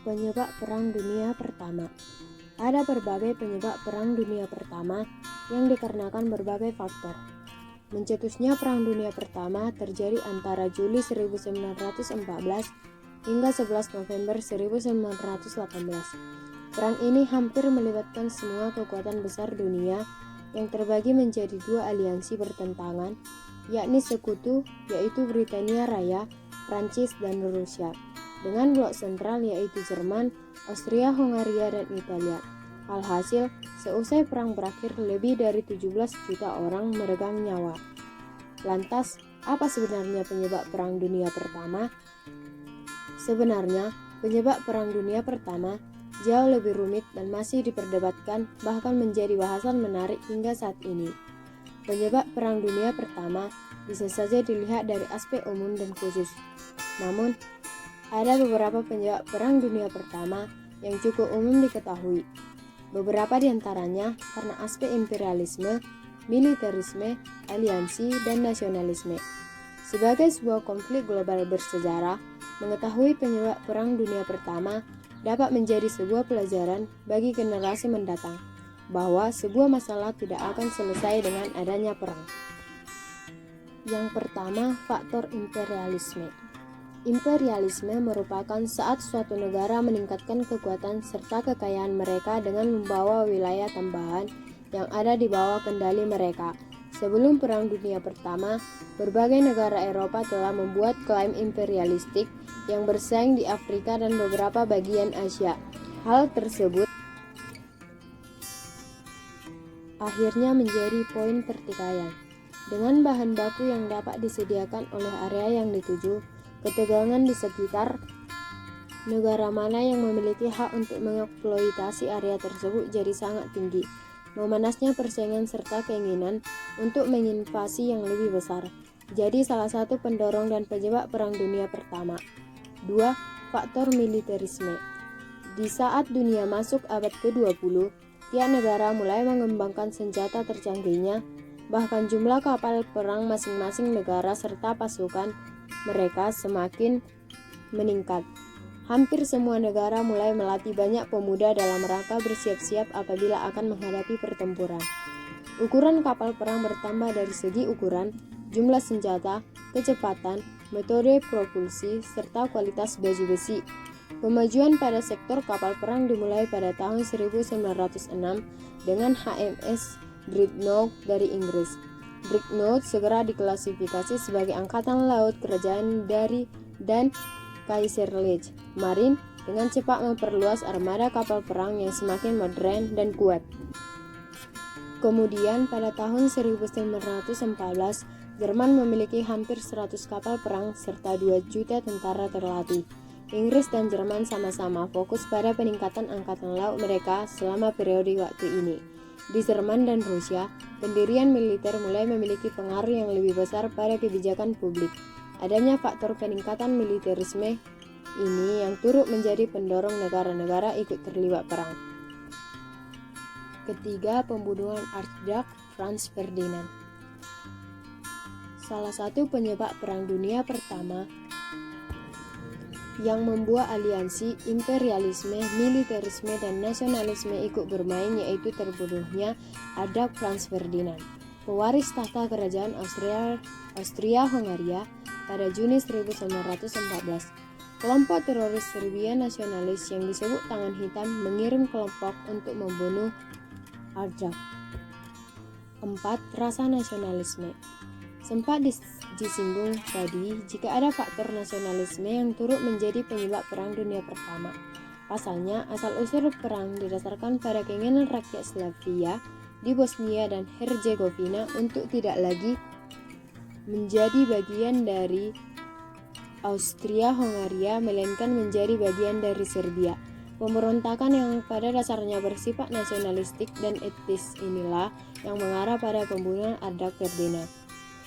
Penyebab Perang Dunia Pertama. Ada berbagai penyebab Perang Dunia Pertama yang dikarenakan berbagai faktor. Mencetusnya Perang Dunia Pertama terjadi antara Juli 1914 hingga 11 November 1918. Perang ini hampir melibatkan semua kekuatan besar dunia yang terbagi menjadi dua aliansi bertentangan, yakni sekutu yaitu Britania Raya, Prancis, dan Rusia, dengan blok sentral yaitu Jerman, Austria-Hungaria, dan Italia. Alhasil, seusai perang berakhir, lebih dari 17 juta orang meregang nyawa. Lantas, apa sebenarnya penyebab Perang Dunia Pertama? Sebenarnya, penyebab Perang Dunia Pertama jauh lebih rumit dan masih diperdebatkan, bahkan menjadi bahasan menarik hingga saat ini. Penyebab Perang Dunia Pertama bisa saja dilihat dari aspek umum dan khusus. Namun, ada beberapa penyebab Perang Dunia Pertama yang cukup umum diketahui. Beberapa di antaranya karena aspek imperialisme, militerisme, aliansi, dan nasionalisme. Sebagai sebuah konflik global bersejarah, mengetahui penyebab Perang Dunia Pertama dapat menjadi sebuah pelajaran bagi generasi mendatang, bahwa sebuah masalah tidak akan selesai dengan adanya perang. Yang pertama, faktor imperialisme. Imperialisme merupakan saat suatu negara meningkatkan kekuatan serta kekayaan mereka dengan membawa wilayah tambahan yang ada di bawah kendali mereka. Sebelum Perang Dunia Pertama, berbagai negara Eropa telah membuat klaim imperialistik yang bersaing di Afrika dan beberapa bagian Asia. Hal tersebut akhirnya menjadi poin pertikaian. Dengan bahan baku yang dapat disediakan oleh area yang dituju, ketegangan di sekitar negara mana yang memiliki hak untuk mengeksploitasi area tersebut jadi sangat tinggi. Memanasnya persaingan serta keinginan untuk menginvasi yang lebih besar jadi salah satu pendorong dan penyebab Perang Dunia Pertama. 2. Faktor militerisme. Di saat dunia masuk abad ke-20, tiap negara mulai mengembangkan senjata tercanggihnya, bahkan jumlah kapal perang masing-masing negara serta pasukan mereka semakin meningkat. Hampir semua negara mulai melatih banyak pemuda dalam rangka bersiap-siap apabila akan menghadapi pertempuran. Ukuran kapal perang bertambah dari segi ukuran, jumlah senjata, kecepatan, metode propulsi, serta kualitas baju besi. Kemajuan pada sektor kapal perang dimulai pada tahun 1906 dengan HMS Dreadnought dari Inggris. Dreadnought segera diklasifikasi sebagai angkatan laut kerajaan dari dan Kaiserliche Marine dengan cepat memperluas armada kapal perang yang semakin modern dan kuat. Kemudian pada tahun 1914, Jerman memiliki hampir 100 kapal perang serta 2 juta tentara terlatih. Inggris dan Jerman sama-sama fokus pada peningkatan angkatan laut mereka selama periode waktu ini. Di Jerman dan Rusia, pendirian militer mulai memiliki pengaruh yang lebih besar pada kebijakan publik. Adanya faktor peningkatan militerisme ini yang turut menjadi pendorong negara-negara ikut terlibat perang. Ketiga, pembunuhan Archduke Franz Ferdinand. Salah satu penyebab Perang Dunia Pertama yang membuat aliansi imperialisme, militerisme, dan nasionalisme ikut bermain yaitu terbunuhnya Archduke Franz Ferdinand, pewaris tahta kerajaan Austria-Hungaria pada Juni 1914. Kelompok teroris Serbia nasionalis yang disebut Tangan Hitam mengirim kelompok untuk membunuh Archduke. 4. Rasa nasionalisme. Sempat disinggung tadi jika ada faktor nasionalisme yang turut menjadi penyebab Perang Dunia Pertama. Pasalnya, asal-usul perang didasarkan pada keinginan rakyat Slavia di Bosnia dan Herzegovina untuk tidak lagi menjadi bagian dari Austria-Hungaria, melainkan menjadi bagian dari Serbia. Pemberontakan yang pada dasarnya bersifat nasionalistik dan etis inilah yang mengarah pada pembunuhan Archduke Ferdinand.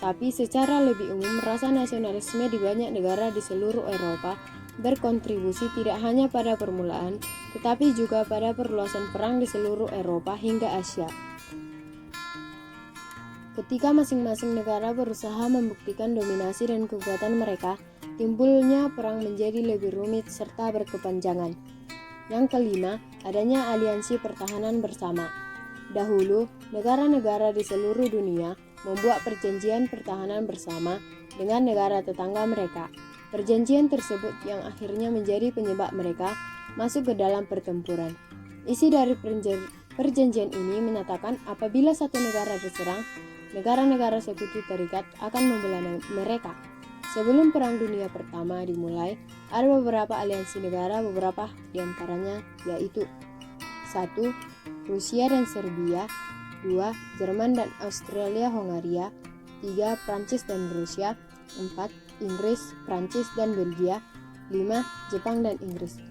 Tapi secara lebih umum, rasa nasionalisme di banyak negara di seluruh Eropa berkontribusi tidak hanya pada permulaan, tetapi juga pada perluasan perang di seluruh Eropa hingga Asia. Ketika masing-masing negara berusaha membuktikan dominasi dan kekuatan mereka, timbulnya perang menjadi lebih rumit serta berkepanjangan. Yang kelima, adanya aliansi pertahanan bersama. Dahulu, negara-negara di seluruh dunia membuat perjanjian pertahanan bersama dengan negara tetangga mereka. Perjanjian tersebut yang akhirnya menjadi penyebab mereka masuk ke dalam pertempuran. Isi dari perjanjian ini menyatakan apabila satu negara diserang, negara-negara sekutu terikat akan membela mereka. Sebelum Perang Dunia Pertama dimulai, ada beberapa aliansi negara, beberapa diantaranya yaitu 1. Rusia dan Serbia, 2. Jerman dan Australia-Hongaria, 3. Prancis dan Rusia, 4. Inggris, Prancis dan Belgia, 5. Jepang dan Inggris.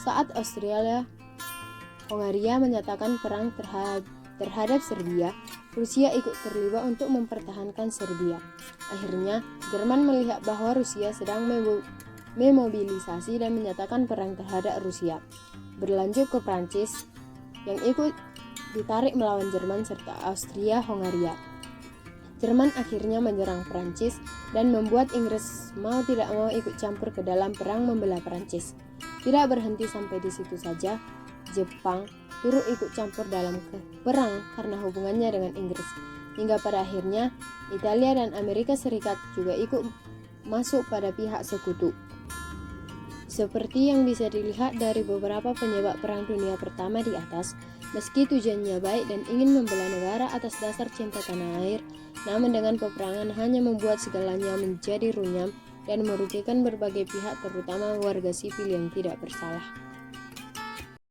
Saat Australia-Hongaria menyatakan perang terhadap Serbia, Rusia ikut terlibat untuk mempertahankan Serbia. Akhirnya, Jerman melihat bahwa Rusia sedang memobilisasi dan menyatakan perang terhadap Rusia. Berlanjut ke Prancis yang ikut ditarik melawan Jerman serta Austria-Hongaria. Jerman akhirnya menyerang Prancis dan membuat Inggris mau tidak mau ikut campur ke dalam perang membela Prancis. Tidak berhenti sampai di situ saja, Jepang turut ikut campur dalam perang karena hubungannya dengan Inggris. Hingga pada akhirnya, Italia dan Amerika Serikat juga ikut masuk pada pihak sekutu. Seperti yang bisa dilihat dari beberapa penyebab Perang Dunia Pertama di atas, meski tujuannya baik dan ingin membela negara atas dasar cinta tanah air, namun dengan peperangan hanya membuat segalanya menjadi runyam dan merugikan berbagai pihak terutama warga sipil yang tidak bersalah.